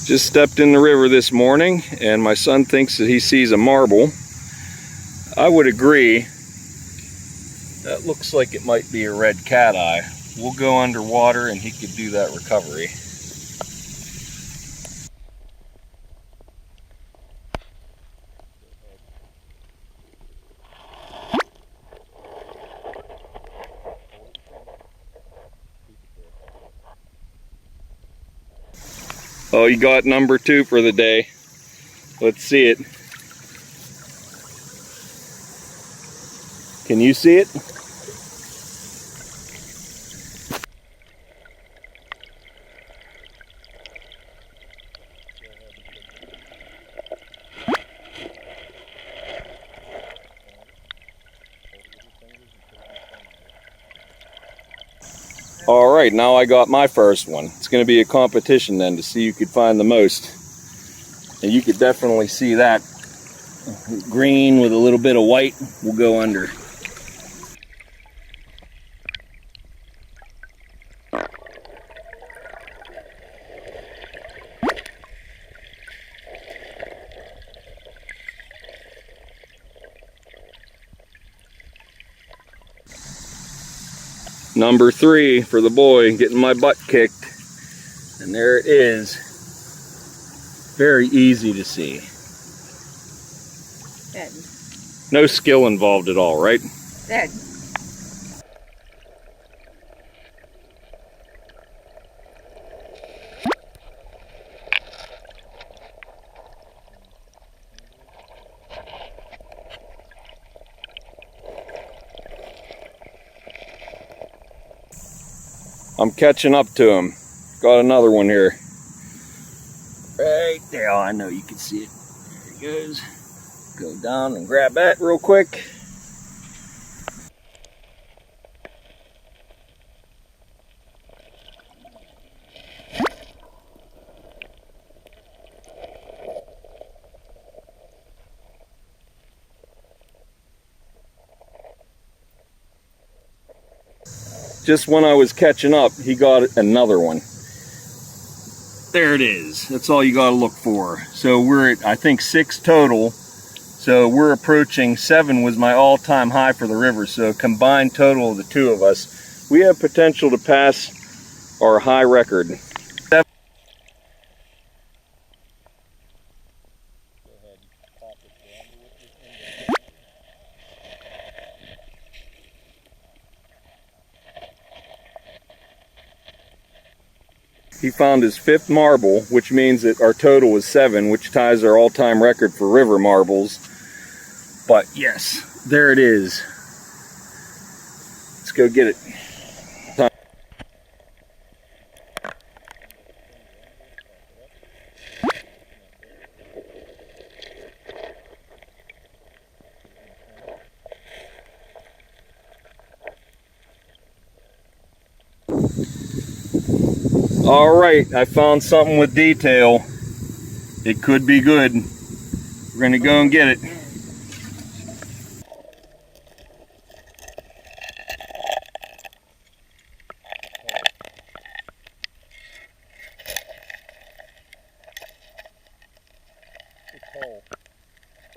Just stepped in the river this morning and my son thinks that he sees a marble. I would agree. That looks like it might be a red cat eye. We'll go underwater and he could do that recovery. Oh, you got number 2 for the day. Let's see it. Can you see it? All right, now I got my first one. It's going to be a competition then to see who could find the most. And you could definitely see that. Green with a little bit of white will go under. Number 3 for the boy, getting my butt kicked. And there it is. Very easy to see. Dead. No skill involved at all, right? Dead. I'm catching up to him. Got another one here. Right there. Oh, I know you can see it. There he goes. Go down and grab that real quick. Just when I was catching up, he got another one. There it is. That's all you got to look for. So we're at, I think, 6 total. So we're approaching 7 was my all-time high for the river. So combined total of the 2 of us, we have potential to pass our high record. He found his 5th marble, which means that our total was 7, which ties our all-time record for river marbles. But yes, there it is. Let's go get it. All right, I found something with detail. It could be good. We're gonna go and get it. It's whole.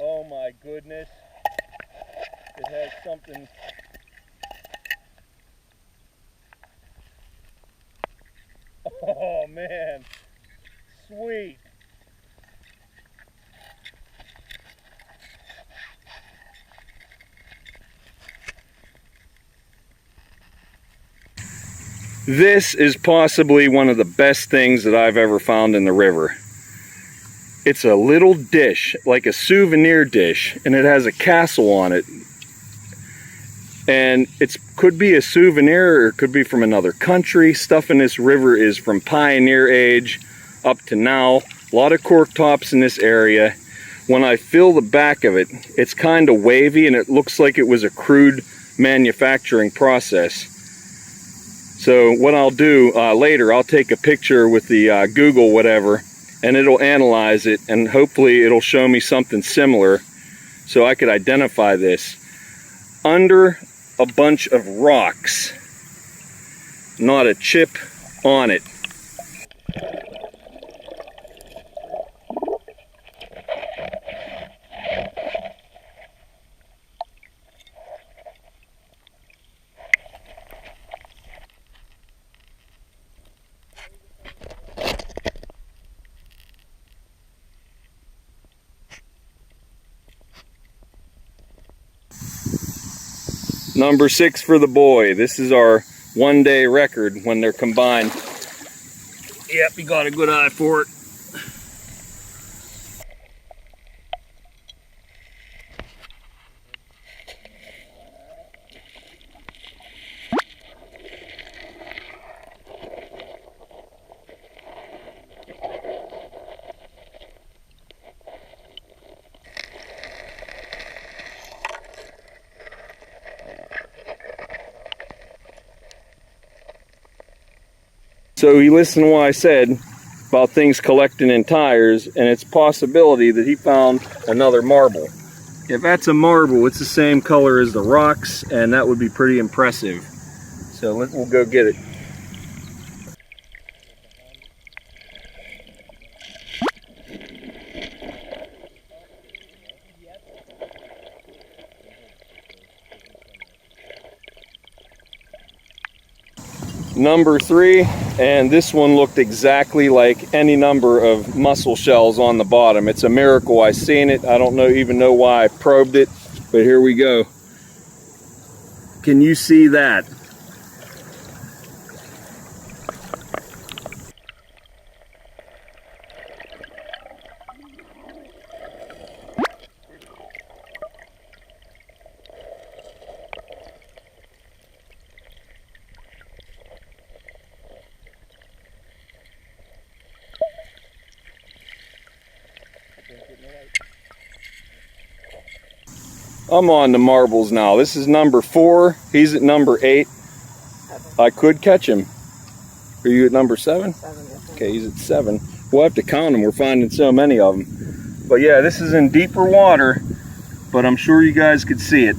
Oh my goodness. It has something. Oh man, sweet. This is possibly one of the best things that I've ever found in the river. It's a little dish, like a souvenir dish, and it has a castle on it. And it could be a souvenir or it could be from another country. Stuff in this river is from pioneer age up to now. A lot of cork tops in this area. When I feel the back of it, it's kind of wavy and it looks like it was a crude manufacturing process. So what I'll do later, I'll take a picture with the Google whatever and it'll analyze it and hopefully it'll show me something similar so I could identify this. Under a bunch of rocks, not a chip on it. Number 6 for the boy. This is our one-day record when they're combined. Yep, he got a good eye for it. So he listened to what I said about things collecting in tires, and it's a possibility that he found another marble. If that's a marble, it's the same color as the rocks, and that would be pretty impressive. So we'll go get it. Number 3, and this one looked exactly like any number of mussel shells on the bottom. It's a miracle I seen it. I don't even know why I probed it, but here we go. Can you see that? I'm on the marbles now. This is number 4. He's at number 8. 7. I could catch him. Are you at number 7? 7, yes. Okay, he's at 7. We'll have to count them. We're finding so many of them. But yeah, this is in deeper water, but I'm sure you guys could see it.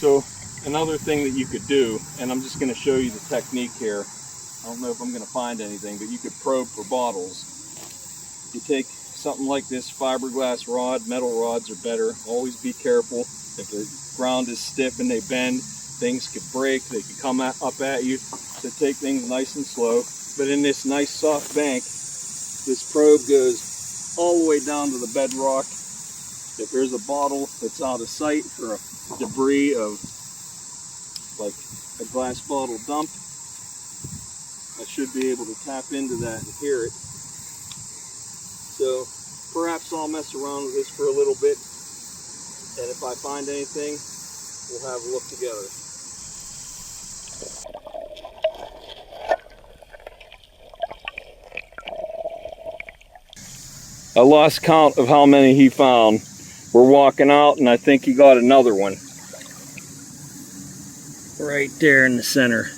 So another thing that you could do, and I'm just going to show you the technique here. I don't know if I'm going to find anything, but you could probe for bottles. You take something like this fiberglass rod, metal rods are better. Always be careful. If the ground is stiff and they bend, things could break, they could come up at you. So take things nice and slow. But in this nice soft bank, this probe goes all the way down to the bedrock. If there's a bottle that's out of sight or a debris of like a glass bottle dump, I should be able to tap into that and hear it. So perhaps I'll mess around with this for a little bit, and if I find anything, we'll have a look together. I lost count of how many he found. We're walking out and I think he got another one. Right there in the center.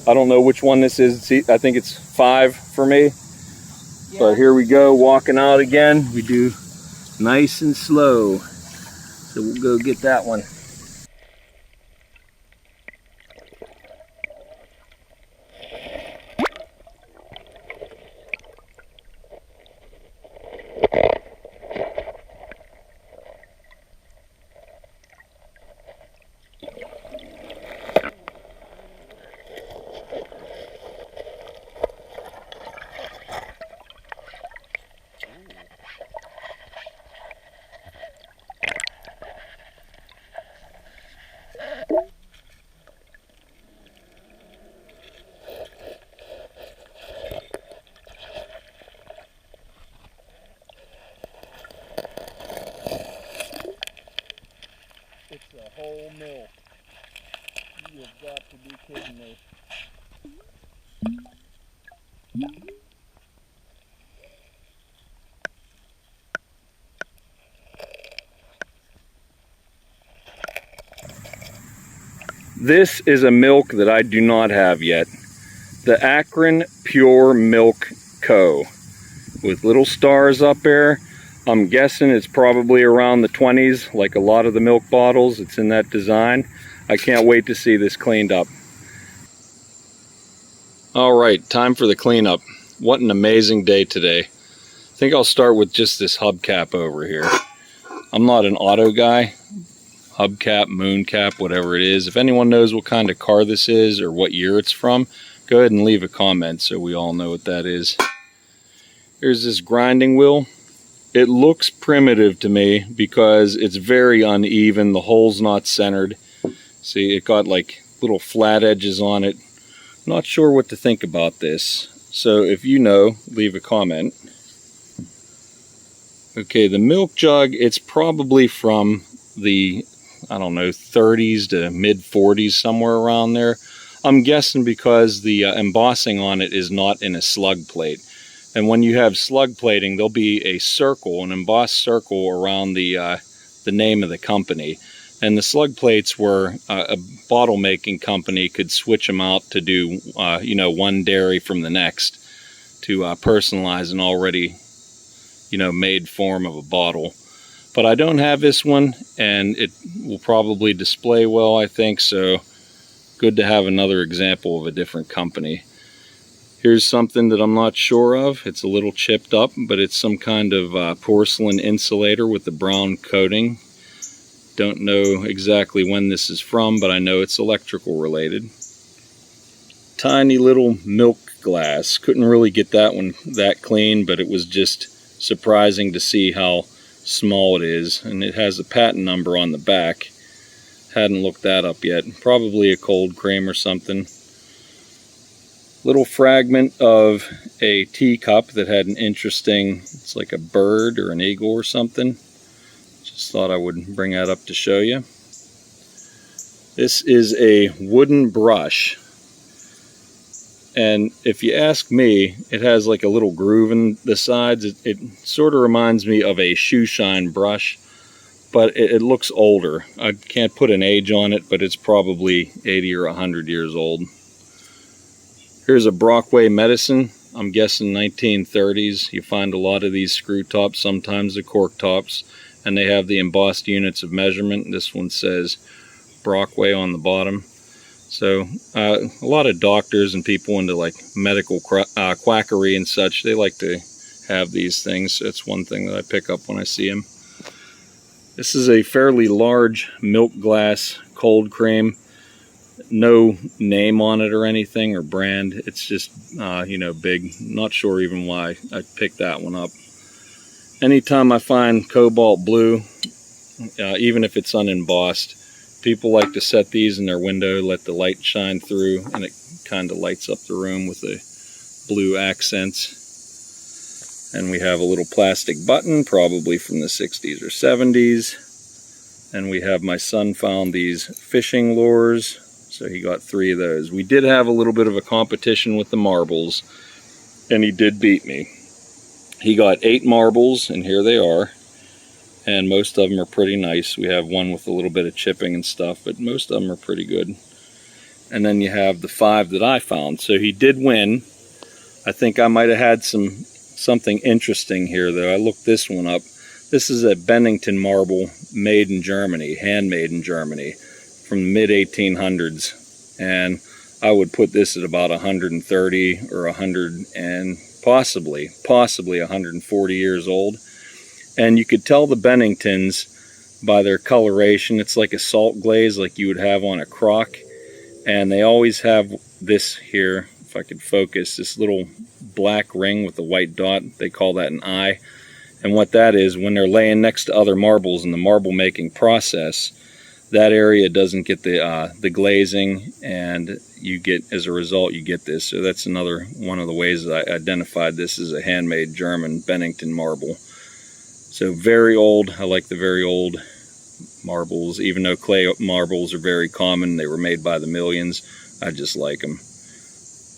I don't know which one this is. See, I think it's 5 for me. Yeah. But here we go, walking out again. We do nice and slow. So we'll go get that one. It's a whole mill. You have got to be kidding me. This is a milk that I do not have yet. The Akron Pure Milk Co. with little stars up there. I'm guessing it's probably around the 20s, like a lot of the milk bottles. It's in that design. I can't wait to see this cleaned up. All right, time for the cleanup. What an amazing day today. I think I'll start with just this hubcap over here. I'm not an auto guy. Hubcap, mooncap, whatever it is. If anyone knows what kind of car this is or what year it's from, go ahead and leave a comment so we all know what that is. Here's this grinding wheel. It looks primitive to me because it's very uneven. The hole's not centered. See, it got like little flat edges on it. Not sure what to think about this. So if you know, leave a comment. Okay, the milk jug, it's probably from the, I don't know, 30s to mid 40s, somewhere around there. I'm guessing because the embossing on it is not in a slug plate. And when you have slug plating, there'll be a circle, an embossed circle around the name of the company. And the slug plates were a bottle making company could switch them out to do, you know, one dairy from the next to personalize an already, you know, made form of a bottle. But I don't have this one, and it will probably display well, I think, so good to have another example of a different company. Here's something that I'm not sure of. It's a little chipped up, but it's some kind of porcelain insulator with the brown coating. Don't know exactly when this is from, but I know it's electrical related. Tiny little milk glass. Couldn't really get that one that clean, but it was just surprising to see how small it is. And it has a patent number on the back. Hadn't looked that up yet. Probably a cold cream or something. Little fragment of a teacup that had an interesting, it's like a bird or an eagle or something. Just thought I would bring that up to show you. This is a wooden brush. And if you ask me, it has like a little groove in the sides. It sort of reminds me of a shoe shine brush, but it looks older. I can't put an age on it, but it's probably 80 or 100 years old. Here's a Brockway medicine. I'm guessing 1930s. You find a lot of these screw tops, sometimes the cork tops, and they have the embossed units of measurement. This one says Brockway on the bottom. So a lot of doctors and people into like medical quackery and such, they like to have these things. So it's one thing that I pick up when I see them. This is a fairly large milk glass cold cream. No name on it or anything or brand. It's just, you know, big. Not sure even why I picked that one up. Anytime I find cobalt blue, even if it's unembossed, people like to set these in their window, let the light shine through, and it kind of lights up the room with the blue accents. And we have a little plastic button, probably from the 60s or 70s. And we have, my son found these fishing lures. So he got 3 of those. We did have a little bit of a competition with the marbles, and he did beat me. He got 8 marbles, and here they are. And most of them are pretty nice. We have one with a little bit of chipping and stuff, but most of them are pretty good. And then you have the 5 that I found. So he did win. I think I might have had something interesting here, though. I looked this one up. This is a Bennington marble made in Germany, handmade in Germany, from the mid-1800s, and I would put this at about 130 or 100 and possibly 140 years old. And you could tell the Benningtons by their coloration. It's like a salt glaze like you would have on a crock, and they always have this here, if I could focus, this little black ring with a white dot. They call that an eye. And what that is, when they're laying next to other marbles in the marble making process, that area doesn't get the glazing, and you get, as a result, you get this. So that's another one of the ways that I identified this as a handmade German Bennington marble. So very old. I like the very old marbles. Even though clay marbles are very common, they were made by the millions, I just like them.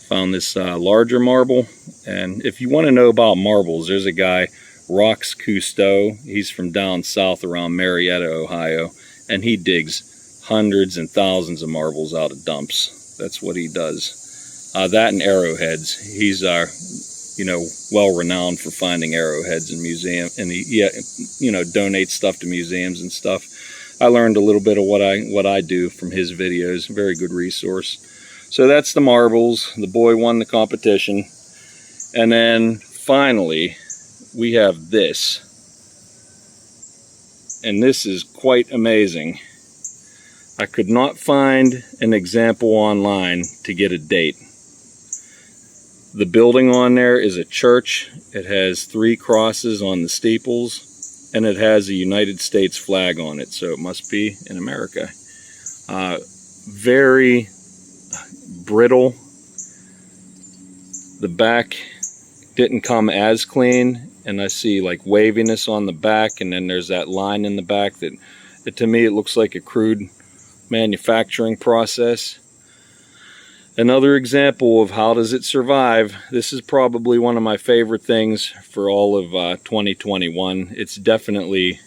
Found this larger marble, and if you want to know about marbles, there's a guy, Rox Cousteau. He's from down south around Marietta, Ohio. And he digs hundreds and thousands of marbles out of dumps. That's what he does. That and arrowheads. He's you know, well renowned for finding arrowheads in museum, and he, yeah, you know, donates stuff to museums and stuff. I learned a little bit of what I do from his videos. Very good resource. So that's the marbles. The boy won the competition. And then finally we have this. And this is quite amazing. I could not find an example online to get a date. The building on there is a church. It has 3 crosses on the steeples, and it has a United States flag on it, so it must be in America. Very brittle. The back didn't come as clean, and I see like waviness on the back, and then there's that line in the back that to me it looks like a crude manufacturing process. Another example of how does it survive. This is probably one of my favorite things for all of 2021. It's definitely,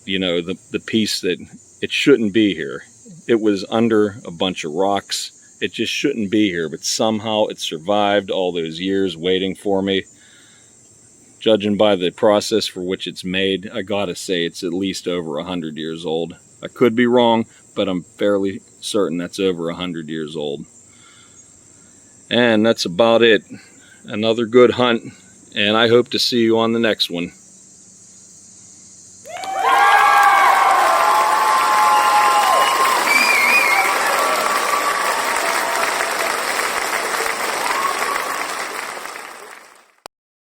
you know, the piece that it shouldn't be here. It was under a bunch of rocks. It just shouldn't be here, but somehow it survived all those years waiting for me. Judging by the process for which it's made, I gotta say it's at least over 100 years old. I could be wrong, but I'm fairly certain that's over 100 years old. And that's about it. Another good hunt, and I hope to see you on the next one.